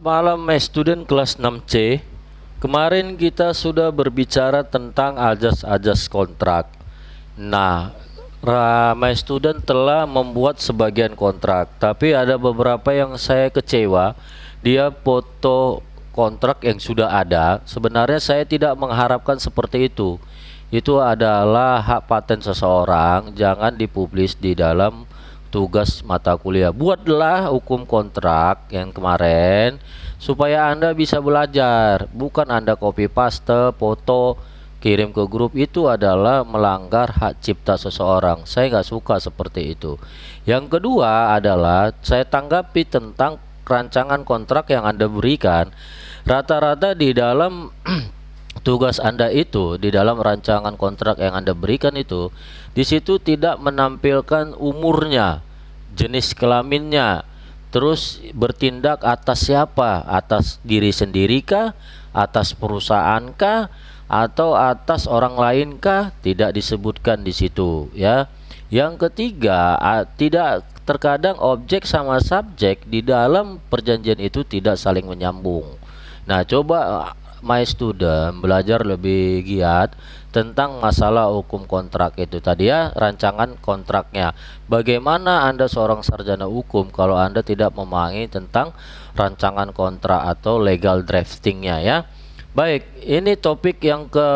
Malam student kelas 6C. Kemarin kita sudah berbicara tentang ajas-ajas kontrak. Nah, my student telah membuat sebagian kontrak, tapi ada beberapa yang saya kecewa. Dia foto kontrak yang sudah ada. Sebenarnya saya tidak mengharapkan seperti itu. Itu adalah hak paten seseorang, jangan dipublis di dalam tugas mata kuliah. Buatlah hukum kontrak yang kemarin supaya Anda bisa belajar, bukan Anda copy paste foto kirim ke grup. Itu adalah melanggar hak cipta seseorang. Saya nggak suka seperti itu. Yang kedua adalah saya tanggapi tentang rancangan kontrak yang Anda berikan. Rata-rata di dalam tugas Anda itu, di dalam rancangan kontrak yang Anda berikan itu, di situ tidak menampilkan umurnya, jenis kelaminnya, terus bertindak atas siapa? Atas diri sendiri kah? Atas perusahaan kah? Atau atas orang lain kah? Tidak disebutkan di situ, ya. Yang ketiga, tidak terkadang objek sama subjek di dalam perjanjian itu tidak saling menyambung. Nah, coba my student belajar lebih giat tentang masalah hukum kontrak itu tadi, ya, rancangan kontraknya. Bagaimana Anda seorang sarjana hukum kalau Anda tidak memahami tentang rancangan kontrak atau legal draftingnya, ya. Baik, ini topik yang ke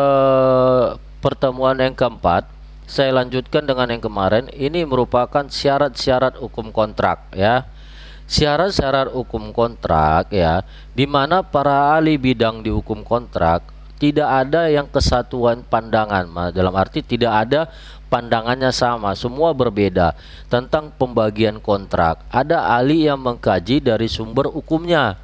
pertemuan yang keempat. Saya lanjutkan dengan yang kemarin. Ini merupakan syarat-syarat hukum kontrak, ya. Syarat-syarat hukum kontrak, ya, di mana para ahli bidang di hukum kontrak tidak ada yang kesatuan pandangan. Dalam arti tidak ada pandangannya sama, semua berbeda tentang pembagian kontrak. Ada ahli yang mengkaji dari sumber hukumnya.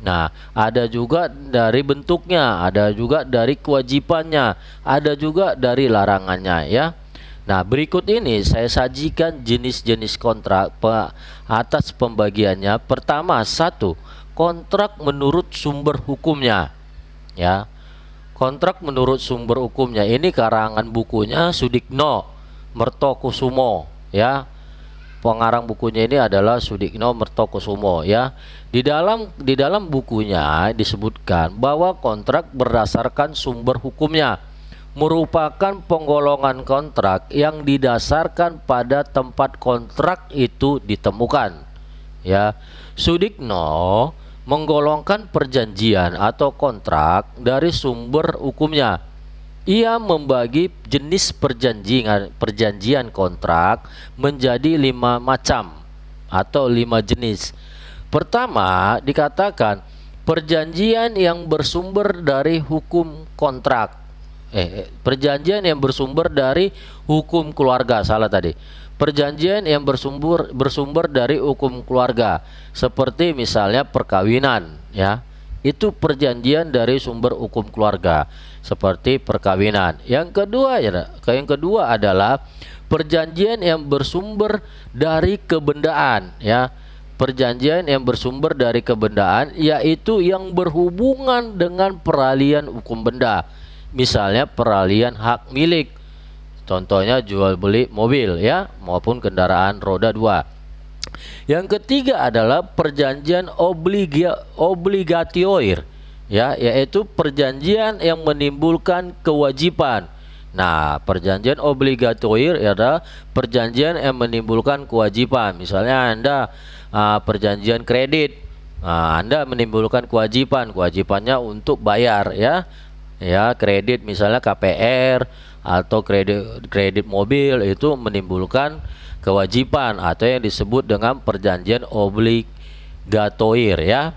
Nah, ada juga dari bentuknya, ada juga dari kewajibannya, ada juga dari larangannya, ya. Nah, berikut ini saya sajikan jenis-jenis kontrak atas pembagiannya. Pertama, satu, kontrak menurut sumber hukumnya, ya. Kontrak menurut sumber hukumnya ini karangan bukunya Sudikno Mertokusumo, ya. Pengarang bukunya ini adalah Sudikno Mertokusumo, ya. Di dalam bukunya disebutkan bahwa kontrak berdasarkan sumber hukumnya merupakan penggolongan kontrak yang didasarkan pada tempat kontrak itu ditemukan, ya. Sudikno menggolongkan perjanjian atau kontrak dari sumber hukumnya. Ia membagi jenis perjanjian kontrak menjadi 5 macam atau 5 jenis. Pertama, dikatakan perjanjian yang bersumber dari hukum kontrak. Perjanjian yang bersumber dari hukum keluarga, salah tadi. Perjanjian yang bersumber dari hukum keluarga, seperti misalnya perkawinan, ya. Itu perjanjian dari sumber hukum keluarga, seperti perkawinan. Yang kedua adalah perjanjian yang bersumber dari kebendaan, ya. Perjanjian yang bersumber dari kebendaan yaitu yang berhubungan dengan peralihan hukum benda. Misalnya peralihan hak milik, contohnya jual beli mobil, ya, maupun kendaraan roda 2. Yang ketiga adalah perjanjian obligatoire, ya, yaitu perjanjian yang menimbulkan kewajiban. Nah, perjanjian obligatoire adalah perjanjian yang menimbulkan kewajiban. Misalnya Anda perjanjian kredit, Anda menimbulkan kewajibannya untuk bayar, ya. Ya, kredit misalnya KPR atau kredit mobil itu menimbulkan kewajiban atau yang disebut dengan perjanjian obligatoire, ya.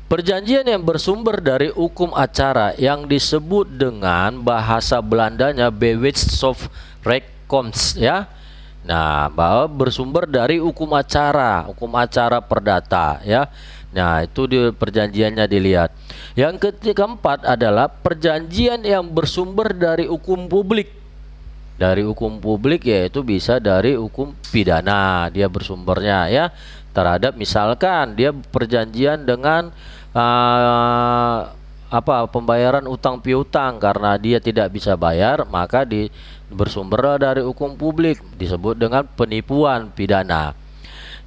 Perjanjian yang bersumber dari hukum acara yang disebut dengan bahasa Belandanya Bewetsstofrechtkomst, ya. Nah, bahwa bersumber dari hukum acara perdata, ya. Nah, itu di perjanjiannya dilihat. Yang keempat adalah perjanjian yang bersumber dari hukum publik. Dari hukum publik yaitu bisa dari hukum pidana dia bersumbernya, ya. Terhadap misalkan dia perjanjian dengan pembayaran utang piutang, karena dia tidak bisa bayar maka bersumber dari hukum publik, disebut dengan penipuan pidana.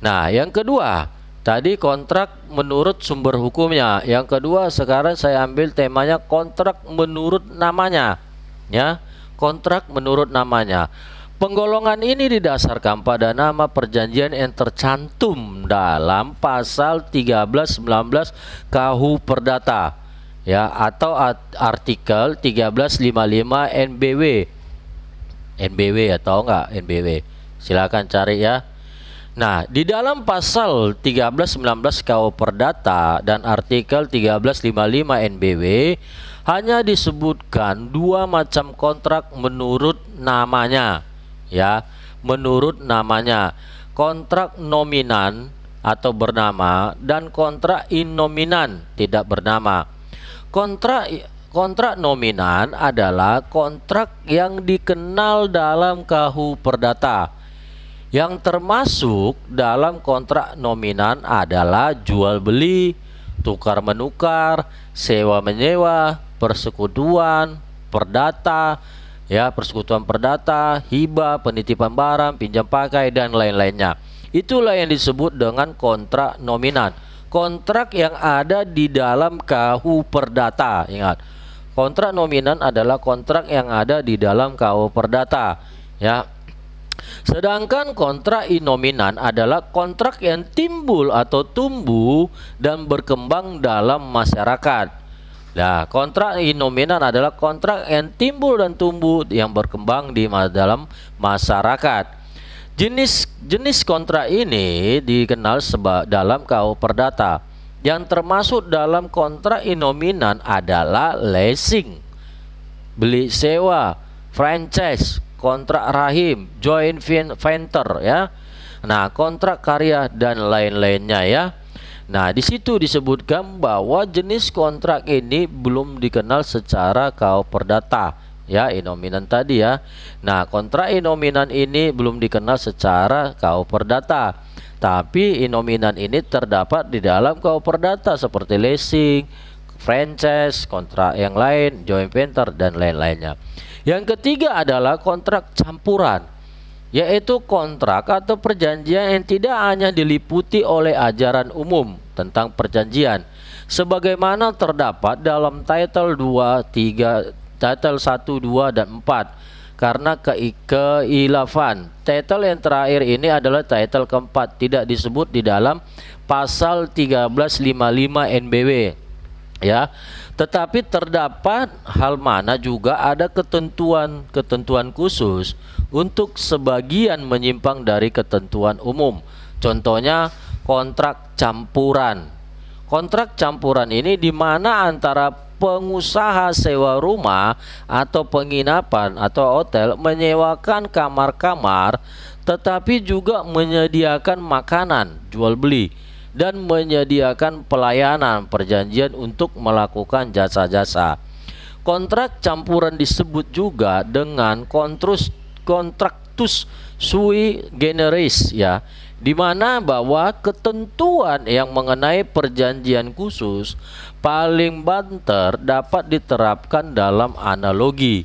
Nah, yang kedua, Tadi kontrak menurut sumber hukumnya. Yang kedua, sekarang saya ambil temanya kontrak menurut namanya. Ya, kontrak menurut namanya. Penggolongan ini didasarkan pada nama perjanjian yang tercantum dalam pasal 13, 19 KUH Perdata, ya, atau artikel 1355 NBW. NBW atau enggak NBW? Silakan cari ya. Nah, di dalam pasal 13, 19 KUH Perdata dan artikel 1355 NBW hanya disebutkan dua macam kontrak menurut namanya. Ya, menurut namanya, kontrak nominan atau bernama dan kontrak innominan tidak bernama. Kontrak nominan adalah kontrak yang dikenal dalam KUH Perdata. Yang termasuk dalam kontrak nominan adalah jual beli, tukar menukar, sewa menyewa, persekutuan, perdata, ya, persekutuan perdata, hibah, penitipan barang, pinjam pakai, dan lain-lainnya. Itulah yang disebut dengan kontrak nominan. Kontrak yang ada di dalam KUH Perdata. Ingat, kontrak nominan adalah kontrak yang ada di dalam KUH Perdata. Ya. Sedangkan kontrak innominan adalah kontrak yang timbul atau tumbuh dan berkembang dalam masyarakat. Nah, kontrak innominan adalah kontrak yang timbul dan tumbuh yang berkembang di dalam masyarakat. Jenis kontrak ini dikenal dalam KUH Perdata. Yang termasuk dalam kontrak innominan adalah leasing, beli sewa, franchise, kontrak rahim, joint venture, ya. Nah, kontrak karya dan lain-lainnya, ya. Nah, di situ disebutkan bahwa jenis kontrak ini belum dikenal secara KUH Perdata, ya, innominan tadi, ya. Nah, kontrak innominan ini belum dikenal secara KUH Perdata, tapi innominan ini terdapat di dalam KUH Perdata seperti leasing, franchise, kontrak yang lain, joint venture, dan lain-lainnya. Yang ketiga adalah kontrak campuran, yaitu kontrak atau perjanjian yang tidak hanya diliputi oleh ajaran umum tentang perjanjian sebagaimana terdapat dalam title 2, 3, title 1, 2, dan 4 karena keilafan. Title yang terakhir ini adalah title keempat, tidak disebut di dalam pasal 1355 NBW, ya. Tetapi terdapat hal mana juga ada ketentuan khusus untuk sebagian menyimpang dari ketentuan umum. Contohnya kontrak campuran. Kontrak campuran ini di mana antara pengusaha sewa rumah atau penginapan atau hotel menyewakan kamar-kamar tetapi juga menyediakan makanan, jual beli, dan menyediakan pelayanan perjanjian untuk melakukan jasa-jasa. Kontrak campuran disebut juga dengan kontraktus sui generis, ya, di mana bahwa ketentuan yang mengenai perjanjian khusus paling banter dapat diterapkan dalam analogi,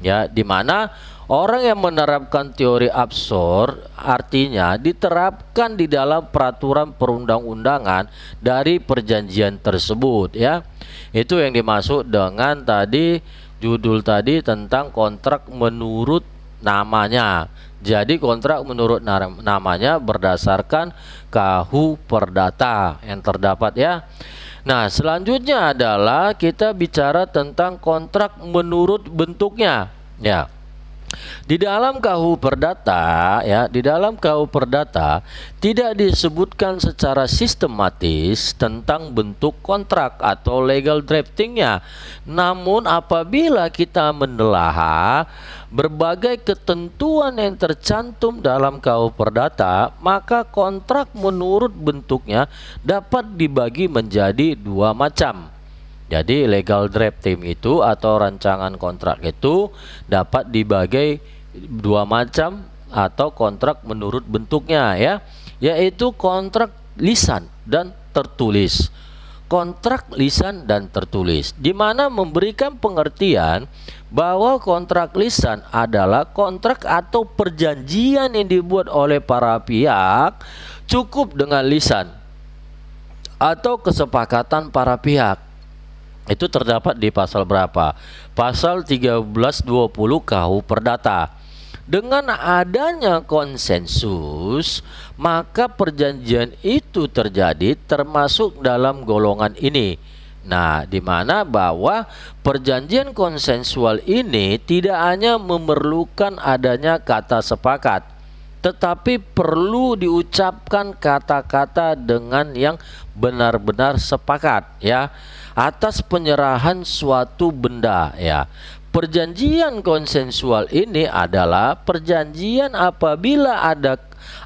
ya, di mana orang yang menerapkan teori absurd artinya diterapkan di dalam peraturan perundang-undangan dari perjanjian tersebut, ya. Itu yang dimaksud dengan tadi judul tadi tentang kontrak menurut namanya. Jadi kontrak menurut namanya berdasarkan KUH Perdata yang terdapat, ya. Nah, selanjutnya adalah kita bicara tentang kontrak menurut bentuknya, ya. Di dalam KUH Perdata, ya, di dalam KUH Perdata tidak disebutkan secara sistematis tentang bentuk kontrak atau legal draftingnya. Namun apabila kita menelaah berbagai ketentuan yang tercantum dalam KUH Perdata, maka kontrak menurut bentuknya dapat dibagi menjadi dua macam. Jadi legal drafting itu atau rancangan kontrak itu dapat dibagi dua macam atau kontrak menurut bentuknya, ya, yaitu kontrak lisan dan tertulis. Kontrak lisan dan tertulis di mana memberikan pengertian bahwa kontrak lisan adalah kontrak atau perjanjian yang dibuat oleh para pihak cukup dengan lisan, atau kesepakatan para pihak. Itu terdapat di pasal berapa? Pasal 1320 KUH Perdata. Dengan adanya konsensus, maka perjanjian itu terjadi termasuk dalam golongan ini. Nah, di mana bahwa perjanjian konsensual ini tidak hanya memerlukan adanya kata sepakat, tetapi perlu diucapkan kata-kata dengan yang benar-benar sepakat, ya, atas penyerahan suatu benda, ya. Perjanjian konsensual ini adalah perjanjian apabila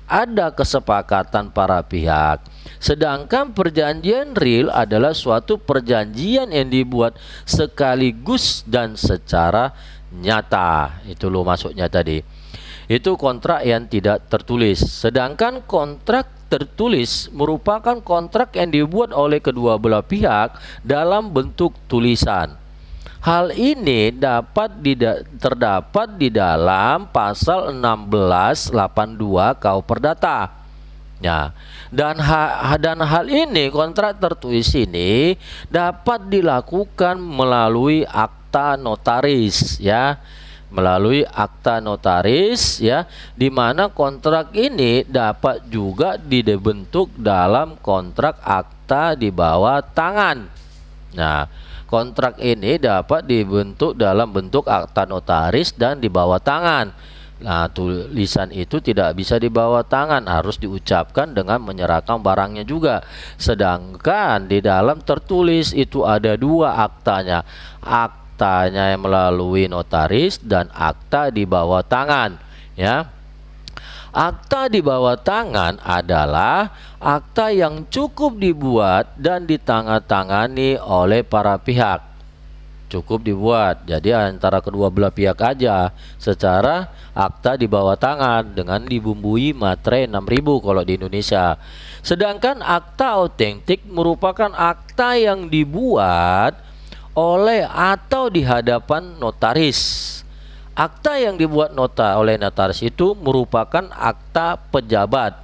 ada kesepakatan para pihak. Sedangkan perjanjian real adalah suatu perjanjian yang dibuat sekaligus dan secara nyata. Itu loh maksudnya tadi. Itu kontrak yang tidak tertulis. Sedangkan kontrak tertulis merupakan kontrak yang dibuat oleh kedua belah pihak dalam bentuk tulisan. Hal ini terdapat di dalam pasal 1682 KUH Perdata. Ya, dan hal ini, kontrak tertulis ini dapat dilakukan melalui akta notaris, ya. Melalui akta notaris, ya, di mana kontrak ini dapat juga dibentuk dalam kontrak akta di bawah tangan. Nah, kontrak ini dapat dibentuk dalam bentuk akta notaris dan di bawah tangan. Nah, tulisan itu tidak bisa di bawah tangan, harus diucapkan dengan menyerahkan barangnya juga. Sedangkan di dalam tertulis itu ada dua aktanya. Aktanya yang melalui notaris dan akta di bawah tangan, ya. Akta di bawah tangan adalah akta yang cukup dibuat dan ditandatangani oleh para pihak. Cukup dibuat, jadi antara kedua belah pihak aja secara akta di bawah tangan dengan dibumbui materai 6.000 kalau di Indonesia. Sedangkan akta autentik merupakan akta yang dibuat oleh atau di hadapan notaris. Akta yang dibuat oleh notaris itu merupakan akta pejabat,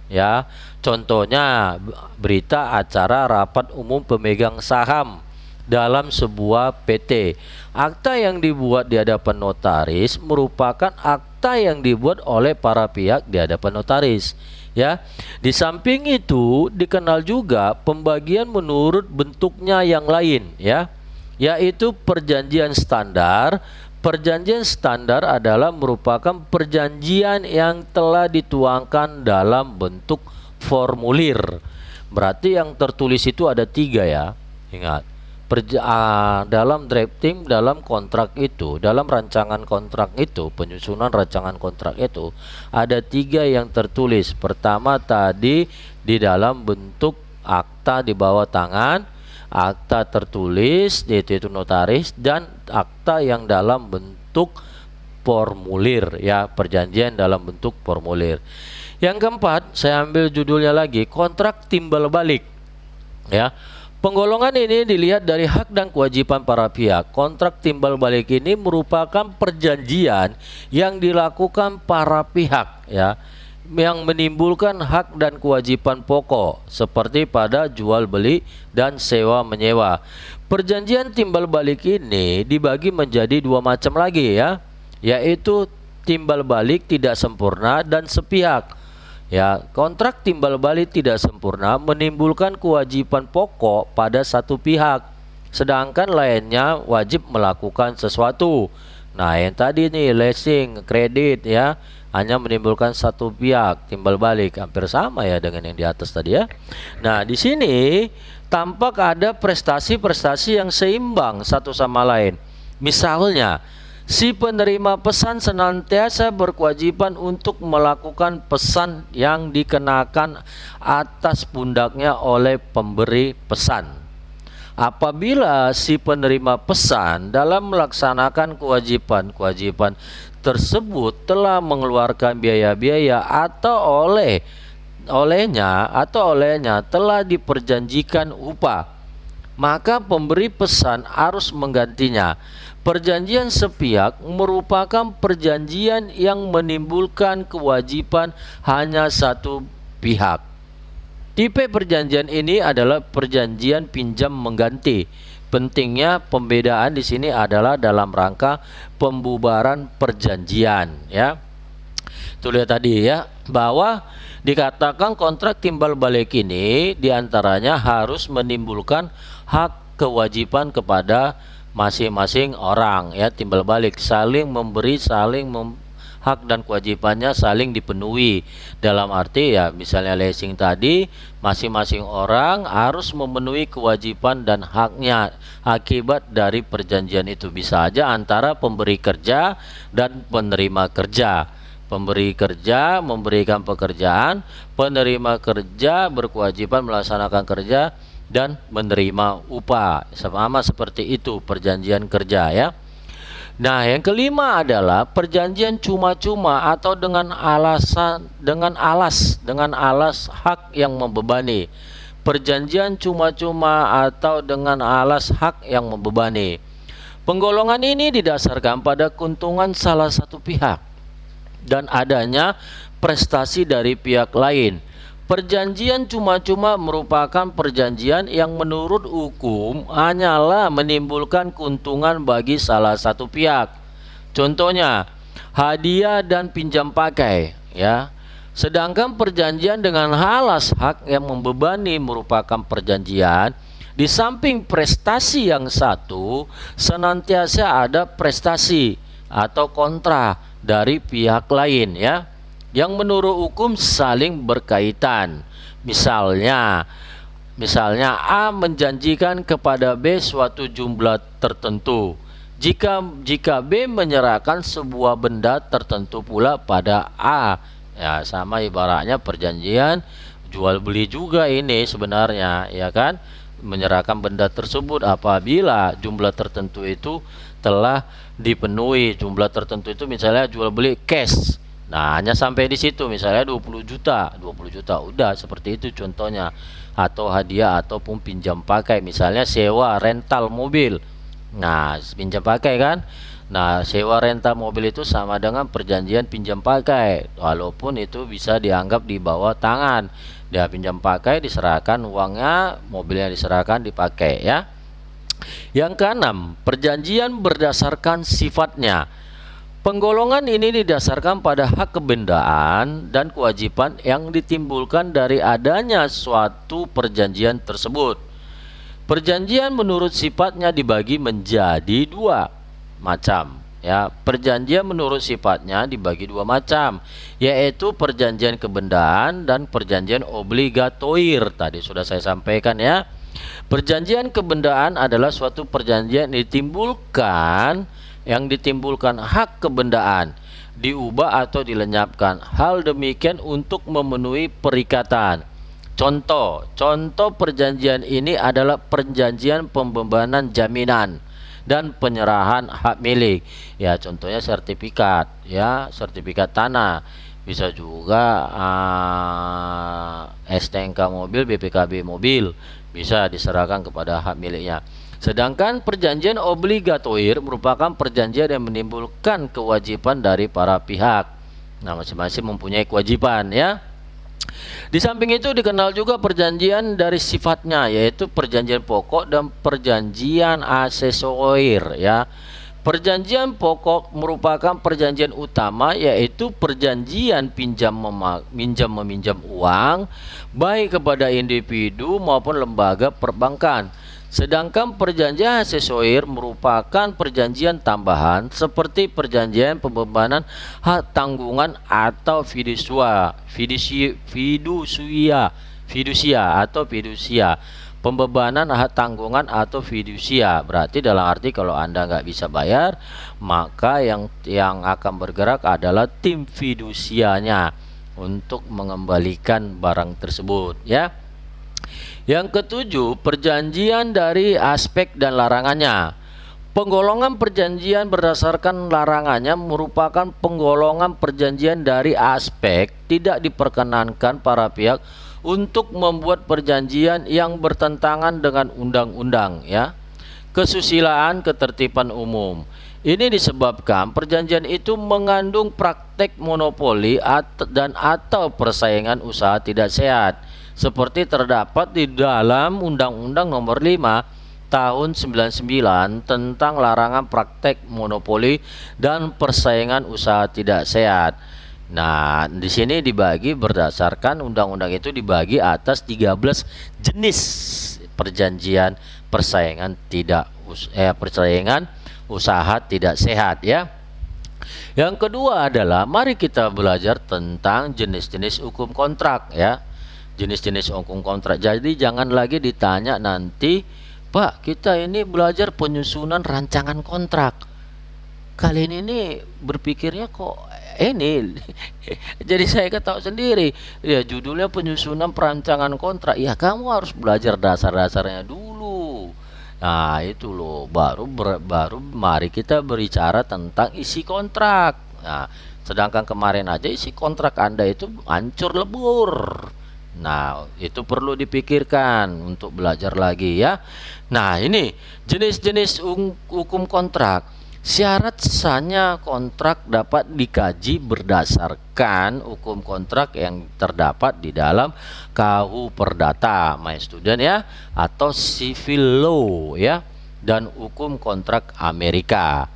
ya. Contohnya berita acara rapat umum pemegang saham dalam sebuah PT. Akta yang dibuat di hadapan notaris merupakan akta yang dibuat oleh para pihak di hadapan notaris, ya. Di samping itu dikenal juga pembagian menurut bentuknya yang lain, ya, yaitu perjanjian standar. Perjanjian standar adalah merupakan perjanjian yang telah dituangkan dalam bentuk formulir. Berarti yang tertulis itu ada 3, ya. Ingat, dalam drafting, dalam kontrak itu, dalam rancangan kontrak itu, penyusunan rancangan kontrak itu ada 3 yang tertulis. Pertama tadi di dalam bentuk akta di bawah tangan, akta tertulis yaitu notaris, dan akta yang dalam bentuk formulir, ya, perjanjian dalam bentuk formulir. Yang keempat, saya ambil judulnya lagi, kontrak timbal balik, ya. Penggolongan ini dilihat dari hak dan kewajiban para pihak. Kontrak timbal balik ini merupakan perjanjian yang dilakukan para pihak, ya, yang menimbulkan hak dan kewajiban pokok seperti pada jual beli dan sewa menyewa. Perjanjian timbal balik ini dibagi menjadi 2 macam lagi, ya, yaitu timbal balik tidak sempurna dan sepihak. Ya, kontrak timbal balik tidak sempurna menimbulkan kewajiban pokok pada satu pihak, sedangkan lainnya wajib melakukan sesuatu. Nah, yang tadi nih leasing, kredit, ya, hanya menimbulkan satu pihak, timbal balik, hampir sama ya dengan yang di atas tadi, ya. Nah, di sini tampak ada prestasi-prestasi yang seimbang satu sama lain. Misalnya, si penerima pesan senantiasa berkewajiban untuk melakukan pesan yang dikenakan atas pundaknya oleh pemberi pesan. Apabila si penerima pesan dalam melaksanakan kewajiban tersebut telah mengeluarkan biaya-biaya atau olehnya telah diperjanjikan upah, maka pemberi pesan harus menggantinya. Perjanjian sepihak merupakan perjanjian yang menimbulkan kewajiban hanya satu pihak. Tipe perjanjian ini adalah perjanjian pinjam mengganti. Pentingnya pembedaan di sini adalah dalam rangka pembubaran perjanjian, ya. Tuh lihat tadi ya, bahwa dikatakan kontrak timbal balik ini diantaranya harus menimbulkan hak kewajiban kepada masing-masing orang, ya. Timbal balik saling memberi, hak dan kewajibannya saling dipenuhi. Dalam arti ya, misalnya leasing tadi, masing-masing orang harus memenuhi kewajiban dan haknya akibat dari perjanjian itu. Bisa aja antara pemberi kerja dan penerima kerja. Pemberi kerja memberikan pekerjaan, penerima kerja berkewajiban melaksanakan kerja dan menerima upah. Sama seperti itu perjanjian kerja, ya. Nah, yang kelima adalah perjanjian cuma-cuma atau dengan alas hak yang membebani. Perjanjian cuma-cuma atau dengan alas hak yang membebani. Penggolongan ini didasarkan pada keuntungan salah satu pihak dan adanya prestasi dari pihak lain. Perjanjian cuma-cuma merupakan perjanjian yang menurut hukum hanyalah menimbulkan keuntungan bagi salah satu pihak. Contohnya, hadiah dan pinjam pakai, ya. Sedangkan perjanjian dengan alas hak yang membebani merupakan perjanjian di samping prestasi yang satu, senantiasa ada prestasi atau kontra dari pihak lain, ya, yang menurut hukum saling berkaitan. Misalnya A menjanjikan kepada B suatu jumlah tertentu. Jika B menyerahkan sebuah benda tertentu pula pada A, ya, sama ibaratnya perjanjian jual beli juga ini sebenarnya, ya kan? Menyerahkan benda tersebut apabila jumlah tertentu itu telah dipenuhi. Jumlah tertentu itu misalnya jual beli cash. Nah, hanya sampai di situ, misalnya 20 juta udah seperti itu contohnya. Atau hadiah ataupun pinjam pakai, misalnya sewa rental mobil. Nah, pinjam pakai kan. Nah, sewa rental mobil itu sama dengan perjanjian pinjam pakai, walaupun itu bisa dianggap di bawah tangan. Dia pinjam pakai, diserahkan uangnya, mobilnya diserahkan dipakai, ya. Yang keenam, perjanjian berdasarkan sifatnya. Penggolongan ini didasarkan pada hak kebendaan dan kewajiban yang ditimbulkan dari adanya suatu perjanjian tersebut. Perjanjian menurut sifatnya dibagi menjadi dua macam, ya. Perjanjian menurut sifatnya dibagi dua macam, yaitu perjanjian kebendaan dan perjanjian obligatoir. Tadi sudah saya sampaikan, ya. Perjanjian kebendaan adalah suatu perjanjian yang ditimbulkan hak kebendaan, diubah atau dilenyapkan. Hal demikian untuk memenuhi perikatan. Contoh perjanjian ini adalah perjanjian pembebanan jaminan dan penyerahan hak milik. Ya, contohnya sertifikat, ya, sertifikat tanah. Bisa juga STNK mobil, BPKB mobil, bisa diserahkan kepada hak miliknya. Sedangkan perjanjian obligatoir merupakan perjanjian yang menimbulkan kewajiban dari para pihak. Nah, masing-masing mempunyai kewajiban, ya. Di samping itu dikenal juga perjanjian dari sifatnya, yaitu perjanjian pokok dan perjanjian aksesorir, ya. Perjanjian pokok merupakan perjanjian utama, yaitu perjanjian meminjam uang baik kepada individu maupun lembaga perbankan. Sedangkan perjanjian aksesorir merupakan perjanjian tambahan seperti perjanjian pembebanan hak tanggungan atau fidusia atau fidusia. Pembebanan hak tanggungan atau fidusia berarti dalam arti kalau Anda nggak bisa bayar, maka yang akan bergerak adalah tim fidusianya untuk mengembalikan barang tersebut, ya. Yang ketujuh, perjanjian dari aspek dan larangannya. Penggolongan perjanjian berdasarkan larangannya merupakan penggolongan perjanjian dari aspek tidak diperkenankan para pihak untuk membuat perjanjian yang bertentangan dengan undang-undang, ya. Kesusilaan, ketertiban umum. Ini disebabkan perjanjian itu mengandung praktek monopoli atau persaingan usaha tidak sehat. seperti terdapat di dalam Undang-Undang Nomor 5 Tahun 99 tentang larangan praktek monopoli dan persaingan usaha tidak sehat. Nah, di sini dibagi berdasarkan undang-undang itu dibagi atas 13 jenis perjanjian persaingan persaingan usaha tidak sehat ya. Yang kedua adalah mari kita belajar tentang jenis-jenis hukum kontrak ya. Jenis-jenis hukum kontrak. Jadi jangan lagi ditanya nanti, Pak, kita ini belajar penyusunan rancangan kontrak. Kalian ini berpikirnya kok ini jadi saya ketahui sendiri ya, judulnya penyusunan perancangan kontrak. Ya kamu harus belajar dasar-dasarnya dulu. Nah itu loh, baru mari kita berbicara tentang isi kontrak. Nah sedangkan kemarin aja isi kontrak Anda itu hancur lebur. Nah itu perlu dipikirkan untuk belajar lagi ya. Nah ini jenis-jenis hukum kontrak. Syarat sahnya kontrak dapat dikaji berdasarkan hukum kontrak yang terdapat di dalam KUH Perdata, my student ya, atau civil law ya, dan hukum kontrak Amerika.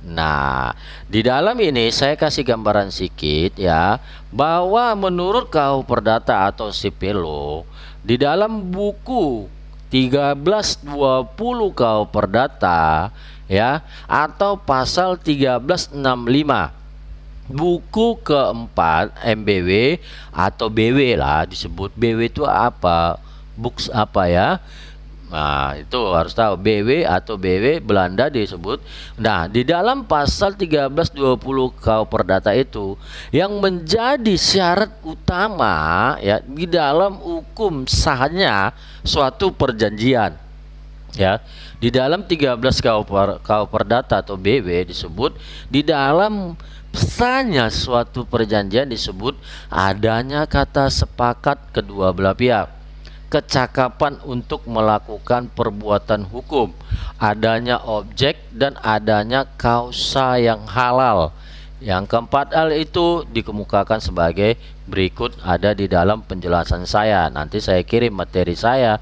Nah, di dalam ini saya kasih gambaran sedikit ya, bahwa menurut KUH Perdata atau civil law, di dalam buku 1320 KUH Perdata ya, atau pasal 1365 buku keempat MBW atau BW lah, disebut BW itu apa, books apa ya. Nah itu harus tahu BW atau BW Belanda disebut. Nah di dalam pasal 1320 KUH Perdata itu yang menjadi syarat utama ya di dalam hukum sahnya suatu perjanjian ya. Di dalam 13 KUH Perdata atau BW disebut di dalam sahnya suatu perjanjian disebut adanya kata sepakat kedua belah pihak, kecakapan untuk melakukan perbuatan hukum, adanya objek dan adanya kausa yang halal. Yang keempat hal itu dikemukakan sebagai berikut, ada di dalam penjelasan saya. Nanti saya kirim materi saya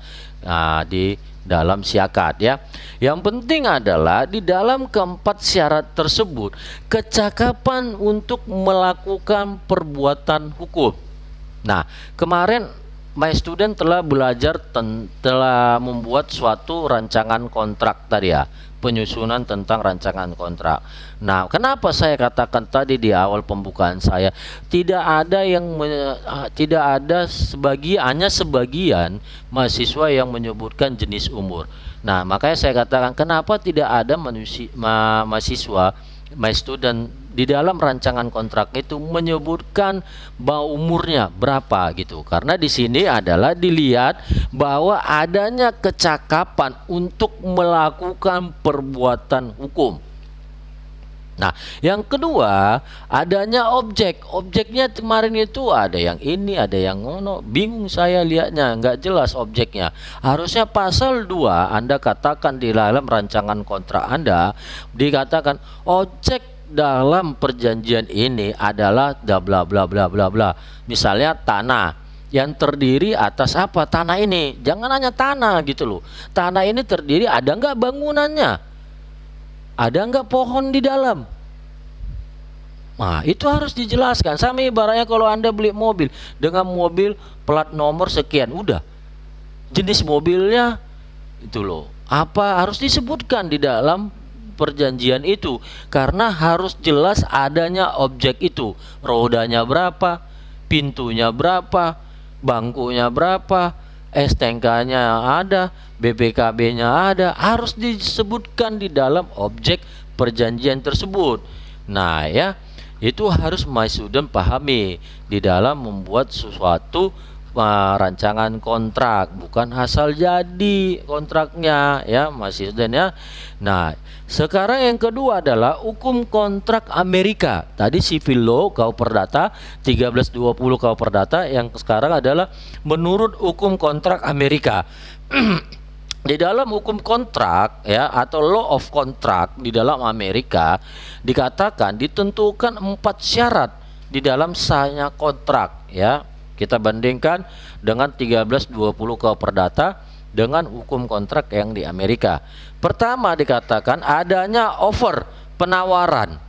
di dalam siakat ya. Yang penting adalah di dalam keempat syarat tersebut kecakapan untuk melakukan perbuatan hukum. Nah kemarin my student telah belajar telah membuat suatu rancangan kontrak tadi ya, penyusunan tentang rancangan kontrak. Nah kenapa saya katakan tadi di awal pembukaan saya tidak ada hanya sebagian mahasiswa yang menyebutkan jenis umur. Nah makanya saya katakan kenapa tidak ada mahasiswa my student di dalam rancangan kontrak itu menyebutkan bahwa umurnya berapa gitu, karena di sini adalah dilihat bahwa adanya kecakapan untuk melakukan perbuatan hukum. Nah yang kedua adanya objeknya. Kemarin itu ada yang ini ada yang ngono, bingung saya lihatnya, nggak jelas objeknya. Harusnya pasal 2 Anda katakan di dalam rancangan kontrak Anda dikatakan objek dalam perjanjian ini adalah bla bla bla bla bla bla. Misalnya tanah yang terdiri atas apa, tanah ini, jangan hanya tanah gitu loh. Tanah ini terdiri, ada nggak bangunannya, ada nggak pohon di dalam. Nah itu harus dijelaskan. Sama ibaratnya kalau Anda beli mobil dengan mobil plat nomor sekian, udah jenis mobilnya itu loh apa harus disebutkan di dalam perjanjian itu, karena harus jelas adanya objek itu, rodanya berapa, pintunya berapa, bangkunya berapa, STNK-nya ada, BPKB-nya ada, harus disebutkan di dalam objek perjanjian tersebut. Nah ya itu harus my student pahami di dalam membuat sesuatu rancangan kontrak, bukan asal jadi kontraknya ya my student ya. Nah sekarang yang kedua adalah hukum kontrak Amerika. Tadi civil law KUH Perdata 1320 KUH Perdata, yang sekarang adalah menurut hukum kontrak Amerika. Di dalam hukum kontrak ya atau law of contract di dalam Amerika dikatakan ditentukan 4 syarat di dalam sahnya kontrak ya. Kita bandingkan dengan 1320 KUH Perdata dengan hukum kontrak yang di Amerika. Pertama dikatakan adanya offer, penawaran,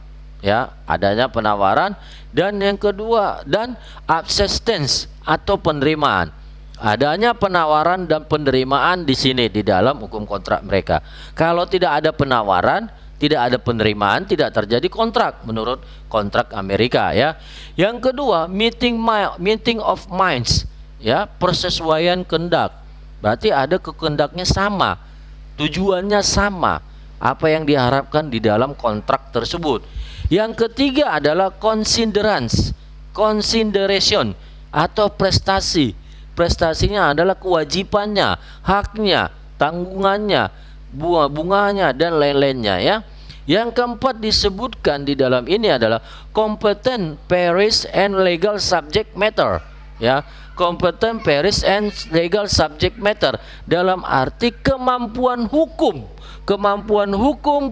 ya, adanya penawaran, dan yang kedua dan acceptance atau penerimaan. Adanya penawaran dan penerimaan di sini di dalam hukum kontrak mereka. Kalau tidak ada penawaran, tidak ada penerimaan, tidak terjadi kontrak menurut kontrak Amerika, ya. Yang kedua, meeting of minds, ya, persesuaian kehendak. Berarti ada kehendaknya sama, tujuannya sama, apa yang diharapkan di dalam kontrak tersebut. Yang ketiga adalah consideration atau prestasi. Prestasinya adalah kewajibannya, haknya, tanggungannya, bunganya, dan lain-lainnya, ya. Yang keempat disebutkan di dalam ini adalah competent parties and legal subject matter, ya. Competent parties and legal subject matter dalam arti kemampuan hukum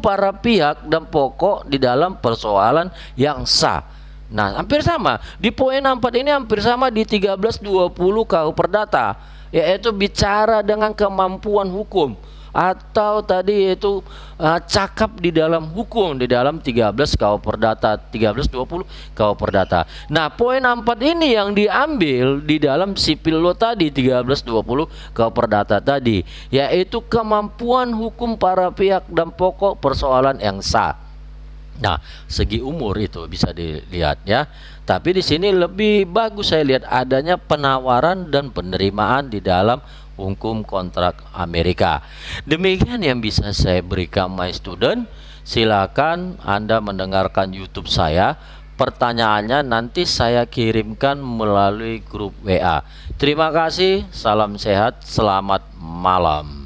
para pihak dan pokok di dalam persoalan yang sah. Nah, hampir sama di poin 4 ini, hampir sama di 1320 KUH Perdata, yaitu bicara dengan kemampuan hukum atau tadi yaitu cakap di dalam hukum di dalam 13 KUH Perdata, 1320 KUH Perdata. Nah, poin 4 ini yang diambil di dalam sipil law tadi 1320 KUH Perdata tadi, yaitu kemampuan hukum para pihak dan pokok persoalan yang sah. Nah, segi umur itu bisa dilihat, ya. Tapi di sini lebih bagus saya lihat adanya penawaran dan penerimaan di dalam hukum kontrak Amerika. Demikian yang bisa saya berikan my student. Silakan Anda mendengarkan YouTube saya. Pertanyaannya nanti saya kirimkan melalui grup WA. Terima kasih, salam sehat, selamat malam.